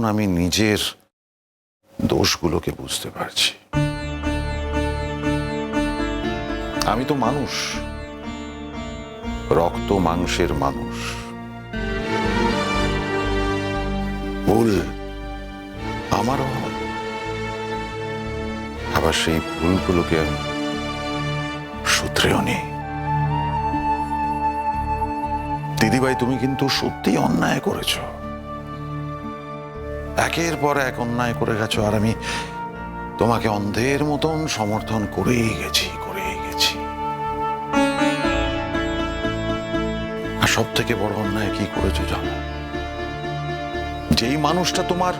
আমি নিজের দোষগুলোকে বুঝতে পারছি। আমি তো মানুষ, রক্ত মাংসের মানুষ। ভুল আমারও হয়, আবার সেই ভুলগুলোকে আমি শুধরেও নিই। দিদিভাই, তুমি কিন্তু সত্যি অন্যায় করেছো, একের পর এক অন্যায় করে গেছো, আর আমি তোমাকে অন্ধের মতন সমর্থন করেই গেছি। আর সব থেকে বড় অন্যায় কি করেছো জানো? যেই মানুষটা তোমার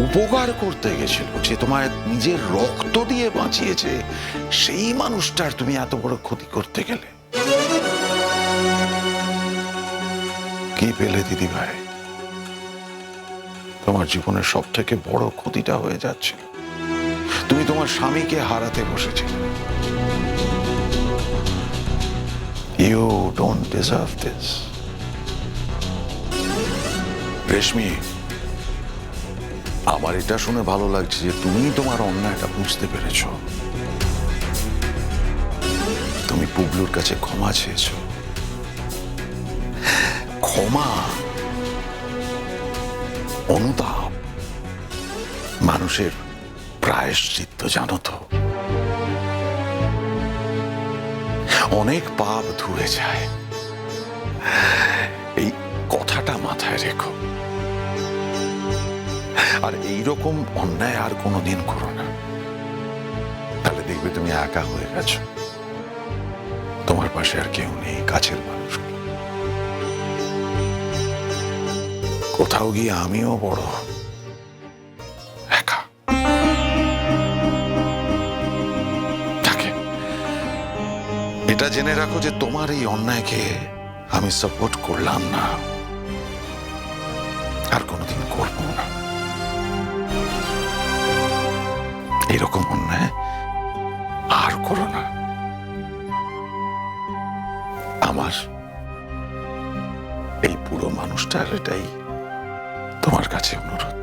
উপকার করতে গেছিল, যে তোমার নিজের রক্ত দিয়ে বাঁচিয়েছে, সেই মানুষটার তুমি এত বড় ক্ষতি করতে গেলে। কি পেলে দিদিভাই? তোমার জীবনের সব থেকে বড় ক্ষতিটা হয়ে যাচ্ছিল, তুমি তোমার স্বামীকে হারাতে বসেছিলে। You don't deserve this. রেশমি, আমার এটা শুনে ভালো লাগছে যে তুমি তোমার অন্যায়টা বুঝতে পেরেছ। তুমি পুবলুর কাছে ক্ষমা চেয়েছো। ক্ষমা, অনুতাপ মানুষের প্রায়শ্চিত্ত, জানো তো। অনেক পাপ ধুয়ে যায়, এই কথাটা মাথায় রেখো। আর এইরকম অন্যায় আর কোনোদিন করো না, তাহলে দেখবে তুমি একা হয়ে গেছো, তোমার পাশে আর কেউ নেই, কাছের মানুষ। কোথাও গিয়ে আমিও বড় একা। এটা জেনে রাখো যে তোমার এই অন্যায়কে আমি সাপোর্ট করলাম না, আর কোনোদিন করব না। এরকম অন্যায় আর করো না। আমার এই পুরো মানুষটার এটাই তোমার কাছে অনুরোধ।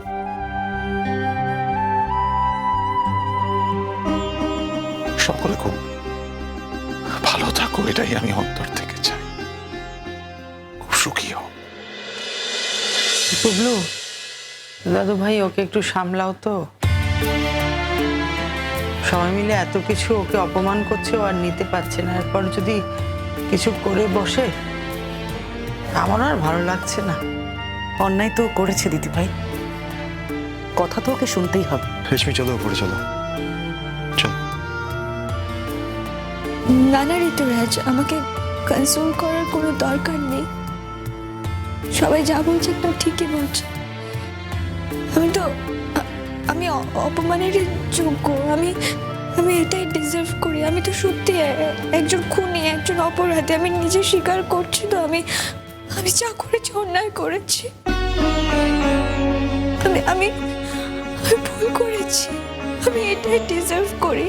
সকলে খুব ভালো থাকো, এটাই আমি অন্তর থেকে চাই। খুব সুখী হও। পুবলু, দাদু ভাই ওকে একটু সামলাও তো। সবাই মিলে এত কিছু ওকে অপমান করছে, ও আর নিতে পারছে না। এরপর যদি কিছু করে বসে, আমার আর ভালো লাগছে না। অন্যায় তো করেছে দিদি ভাই, কথা তো ওকে শুনতেই হবে। রেশমি, চলো উপরে চলো। না না ঋতুরাজ, আমাকে কনসোল করার কোনো দরকার নেই। সবাই যা বলছে একদম ঠিকই বলছে। আমি অপমানের যোগ্য। আমি এটাই ডিজার্ভ করি। আমি তো সত্যি একজন খুনি, একজন অপরাধী। আমি নিজে স্বীকার করছি তো, আমি যা করেছি অন্যায় করেছি। আমি ভুল করেছি, আমি এটাই ডিজার্ভ করি।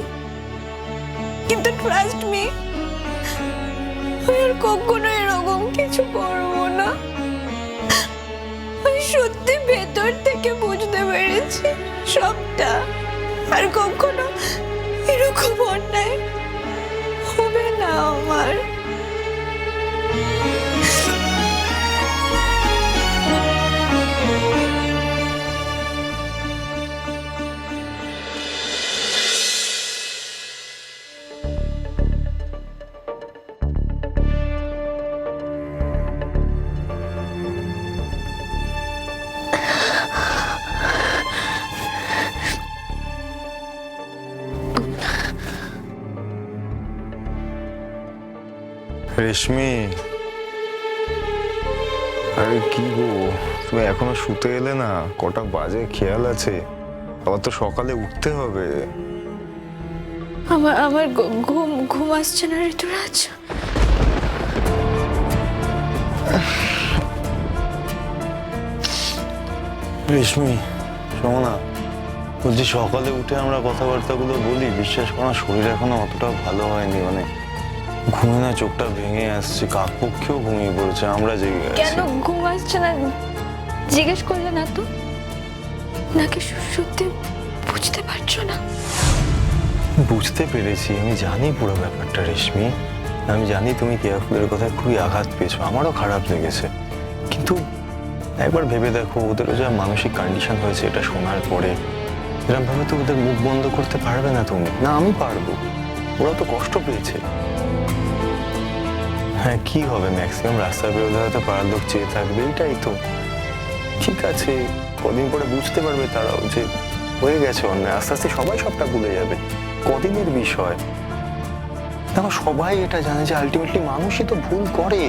কিন্তু ট্রাস্ট মি, আমি আর কখনো এরকম কিছু করবো না। আমি সত্যি ভেতর থেকে বুঝতে পেরেছি সবটা, আর কখনো এরকম অন্যায় হবে না আমার। রেশমি, আরে কি গো, তুমি এখনো শুতে এলে না? কটা বাজে খেয়াল আছে? আবার তো সকালে উঠতে হবে। আমার ঘুম আসছে না ঋতুরাজ। রেশমি, শোনো না, বলছি সকালে উঠে আমরা কথাবার্তাগুলো বলি। বিশ্বাস করো না, শরীর এখনো অতটা ভালো হয়নি। মানে ঘুমে না চোখটা ভেঙে আসছে, কাকপক্ষেও ঘুমিয়ে পড়েছে, আমরা জেগে গেছি। কেন ঘুম আসছে না জিজ্ঞেস করলে না তো? নাকি সত্যি বুঝতে পারছো না? বুঝতে পেরেছি, আমি জানি পুরো ব্যাপারটা রেশমি। আমি জানি তুমি কেয়ারফুলের কথায় খুবই আঘাত পেয়েছো, আমারও খারাপ লেগেছে। কিন্তু একবার ভেবে দেখো, ওদেরও যা মানসিক কন্ডিশন হয়েছে এটা শোনার পরে, এরকম ভাবে তো ওদের মুখ বন্ধ করতে পারবে না তুমি, না আমি পারবো। ওরা তো কষ্ট পেয়েছে। হ্যাঁ, কি হবে, ম্যাক্সিমাম রাস্তার বেরোলে হয়তো পাড়ার লোক চেয়ে থাকবে, এটাই তো। ঠিক আছে, কদিন পরে বুঝতে পারবে তারাও যে হয়ে গেছে অন্যায়, আস্তে আস্তে সবাই সবটা ভুলে যাবে। কদিনের বিষয়। দেখো, সবাই এটা জানে যে আলটিমেটলি মানুষই তো ভুল করে।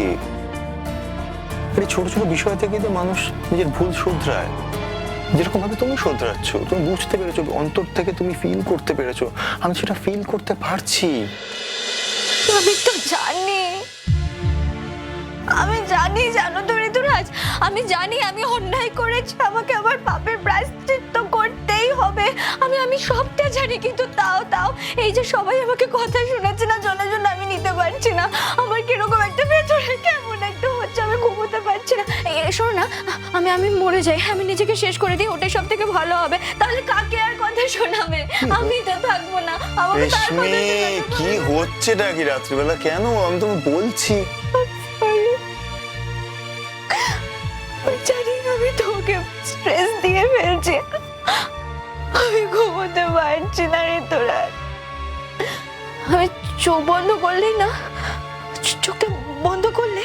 এই ছোট ছোট বিষয় থেকে তো মানুষ নিজের ভুল শুধরায়। যেরকম ভাবে তুমি শুধরাচ্ছ, তুমি বুঝতে পেরেছো, অন্তর থেকে তুমি ফিল করতে পেরেছো, আমি সেটা ফিল করতে পারছি। আমি তো জানি, আমি জানি, জানো তো ঋতুরাজ, আমি জানি আমি অন্যায় করেছি, আমাকে আমার পাপের প্রায়শ্চিত্ত করতেই হবে। আমি সবটা জানি, কিন্তু তাও এই যে সবাই আমাকে কথা শোনাচ্ছে না, জন্য আমি নিতে পারছি না। আমার কিরকম একটা ভেতরে কেমন একটা হচ্ছে, আমি ঘুমোতে পারছি না। শোনো না, আমি মরে যাই, আমি নিজেকে শেষ করে দিই, ওটাই সব থেকে ভালো হবে। তাহলে কাকে আর কথা শোনাবে? আমি তো থাকবো না, আমাকে তার কথা শোনাতে কি হচ্ছেটা কি রাত্রিবেলা? কেন? আমি তোমাকে বলছি। জানি আমি তোকে স্ট্রেস দিয়ে ফেলছি, আমি ঘুমোতে পারছি না ঋতুরাজ। আমি চোখ বন্ধ করলেই না, চোখটা বন্ধ করলে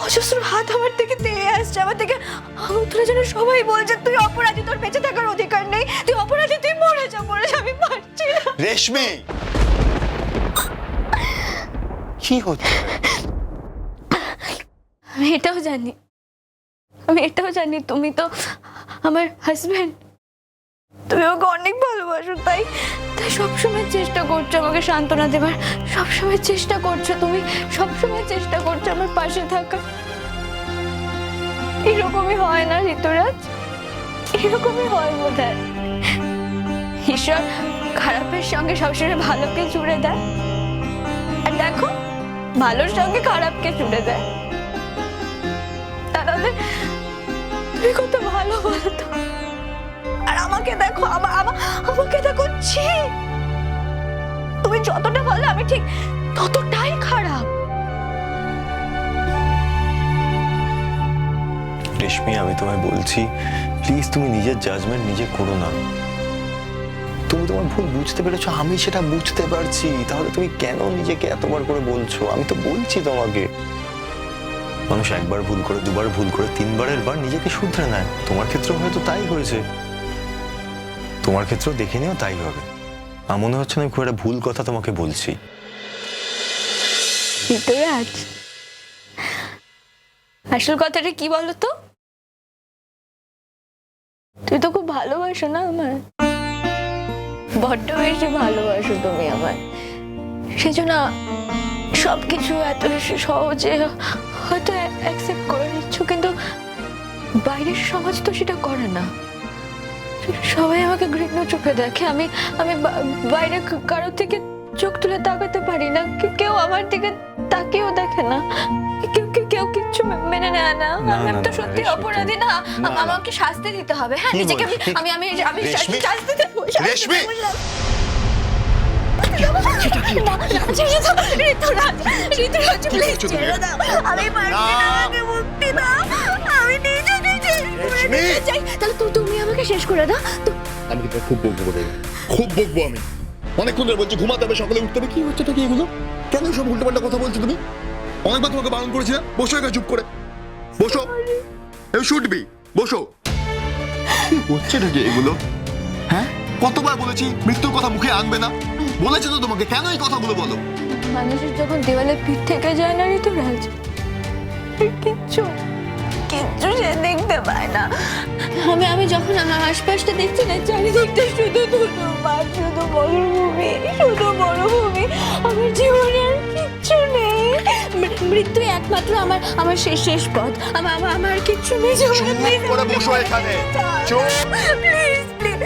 অজস্র হাত আমার থেকে তেড়ে আসছে, আমার থেকে আঙুল তুলে যেন সবাই বলছে তুই অপরাধী, তোর বেঁচে থাকার অধিকার নেই, তুই অপরাধী, তুই মরে যা। আমি পারছি না। রেশমি, কি হচ্ছে? আমি এটাও জানি তুমি তো আমার হাজবেন্ড, তুমি আমাকে অনেক ভালোবাসো, তাই সবসময় চেষ্টা করছো আমাকে সান্ত্বনা দেবার, সবসময় চেষ্টা করছো, তুমি সবসময় চেষ্টা করছো আমার পাশে থাকা। এরকমই হয় না ঋতুরাজ? এরকমই হয় বোধহয়। ঈশ্বর খারাপের সঙ্গে সবসময় ভালোকে জুড়ে দেয়, আর দেখো ভালোর সঙ্গে খারাপকে জুড়ে দেয়। তাহলে তুমি কত ভালো বলতো, আর আমাকে দেখো, আমাকে দেখো, ছি, তুমি যতটা ভালো আমি ঠিক ততটাই খারাপ। রেশমি, আমি তোমায় বলছি, প্লিজ তুমি নিজের জাজমেন্ট নিজে করো না। তুমি তোমার ভুল বুঝতে পেরেছো, আমি সেটা বুঝতে পারছি, তাহলে তুমি কেন নিজেকে এতবার করে বলছো? আমি তো বলছি তোমাকে, মানুষ একবার ভুল করে, দুবার ভুল করে, তিনবারের বার নিজেকে শুধরে নেয়। তোমার ক্ষেত্রেও হয়তো তাই হয়েছে, তোমার ক্ষেত্রেও দেখে নিও তাই হবে। আমার মনে হচ্ছে না আমি খুব একটা ভুল কথা তোমাকে বলছি। ঋতুরাজ, আসল কথাটা কি বলতো? তুই তো খুব ভালোবাসো না আমার, বড্ড বেশি ভালোবাসো তুমি আমার, সেজন্য সবকিছু এত সহজে হয়তো অ্যাকসেপ্ট করে নিচ্ছ, কিন্তু বাইরের সমাজ তো সেটা করে না। সবাই আমাকে ঘৃণ্য চোখে দেখে, আমি বাইরে কারোর থেকে চোখ তুলে তাকাতে পারি না, কেউ আমার দিকে তাকিয়েও দেখে না, কেউ কিচ্ছু মেনে নেয় না। আমি তো সত্যি অপরাধী না, আমাকে শাস্তি দিতে হবে। হ্যাঁ, নিজেকে আমি শাস্তি দেব। রেশমি, ঋতুরাজ, প্লিজ ছেড়ে দাও, আমি পারছি না, আমাকে মুক্তি দাও, আমি নিজে চাই। তাহলে তুমি আমাকে শেষ করে দাও। আমি কিন্তু খুব বকবো রে, খুব বকবো আমি। অনেকক্ষণ ধরে বলছি ঘুমাতে হবে, সকালে উঠতে হবে, কি হচ্ছে কি এগুলো? কেন সব উল্টোপাল্টা কথা বলছো তুমি? অনেকবার তোমাকে বারণ করেছি না, বসো এখানে চুপ করে, বসো, ইউ শুড বি, বসো। কি হচ্ছে নাকি এগুলো? হ্যাঁ, কতবার বলেছি মৃত্যুর কথা মুখে আনবে না, বলেছে তো তোমাকে, কেন এই কথাগুলো বলো? মানুষের যখন দেওয়ালে পিঠ থেকে যায় না ঋতুরাজ, কিচ্ছু সে দেখতে পায় না। আমি যখন আমার আশপাশটা দেখছি না, চারিদিকটা শুধু ধুলোবালি, শুধু মরুভূমি, শুধু মরুভূমি, আমার জীবনে আর কিচ্ছু নেই। মৃত্যু একমাত্র আমার শেষ পথ, আমার কিচ্ছু নেই। বসো এখানে, চুপ, প্লিজ প্লিজ।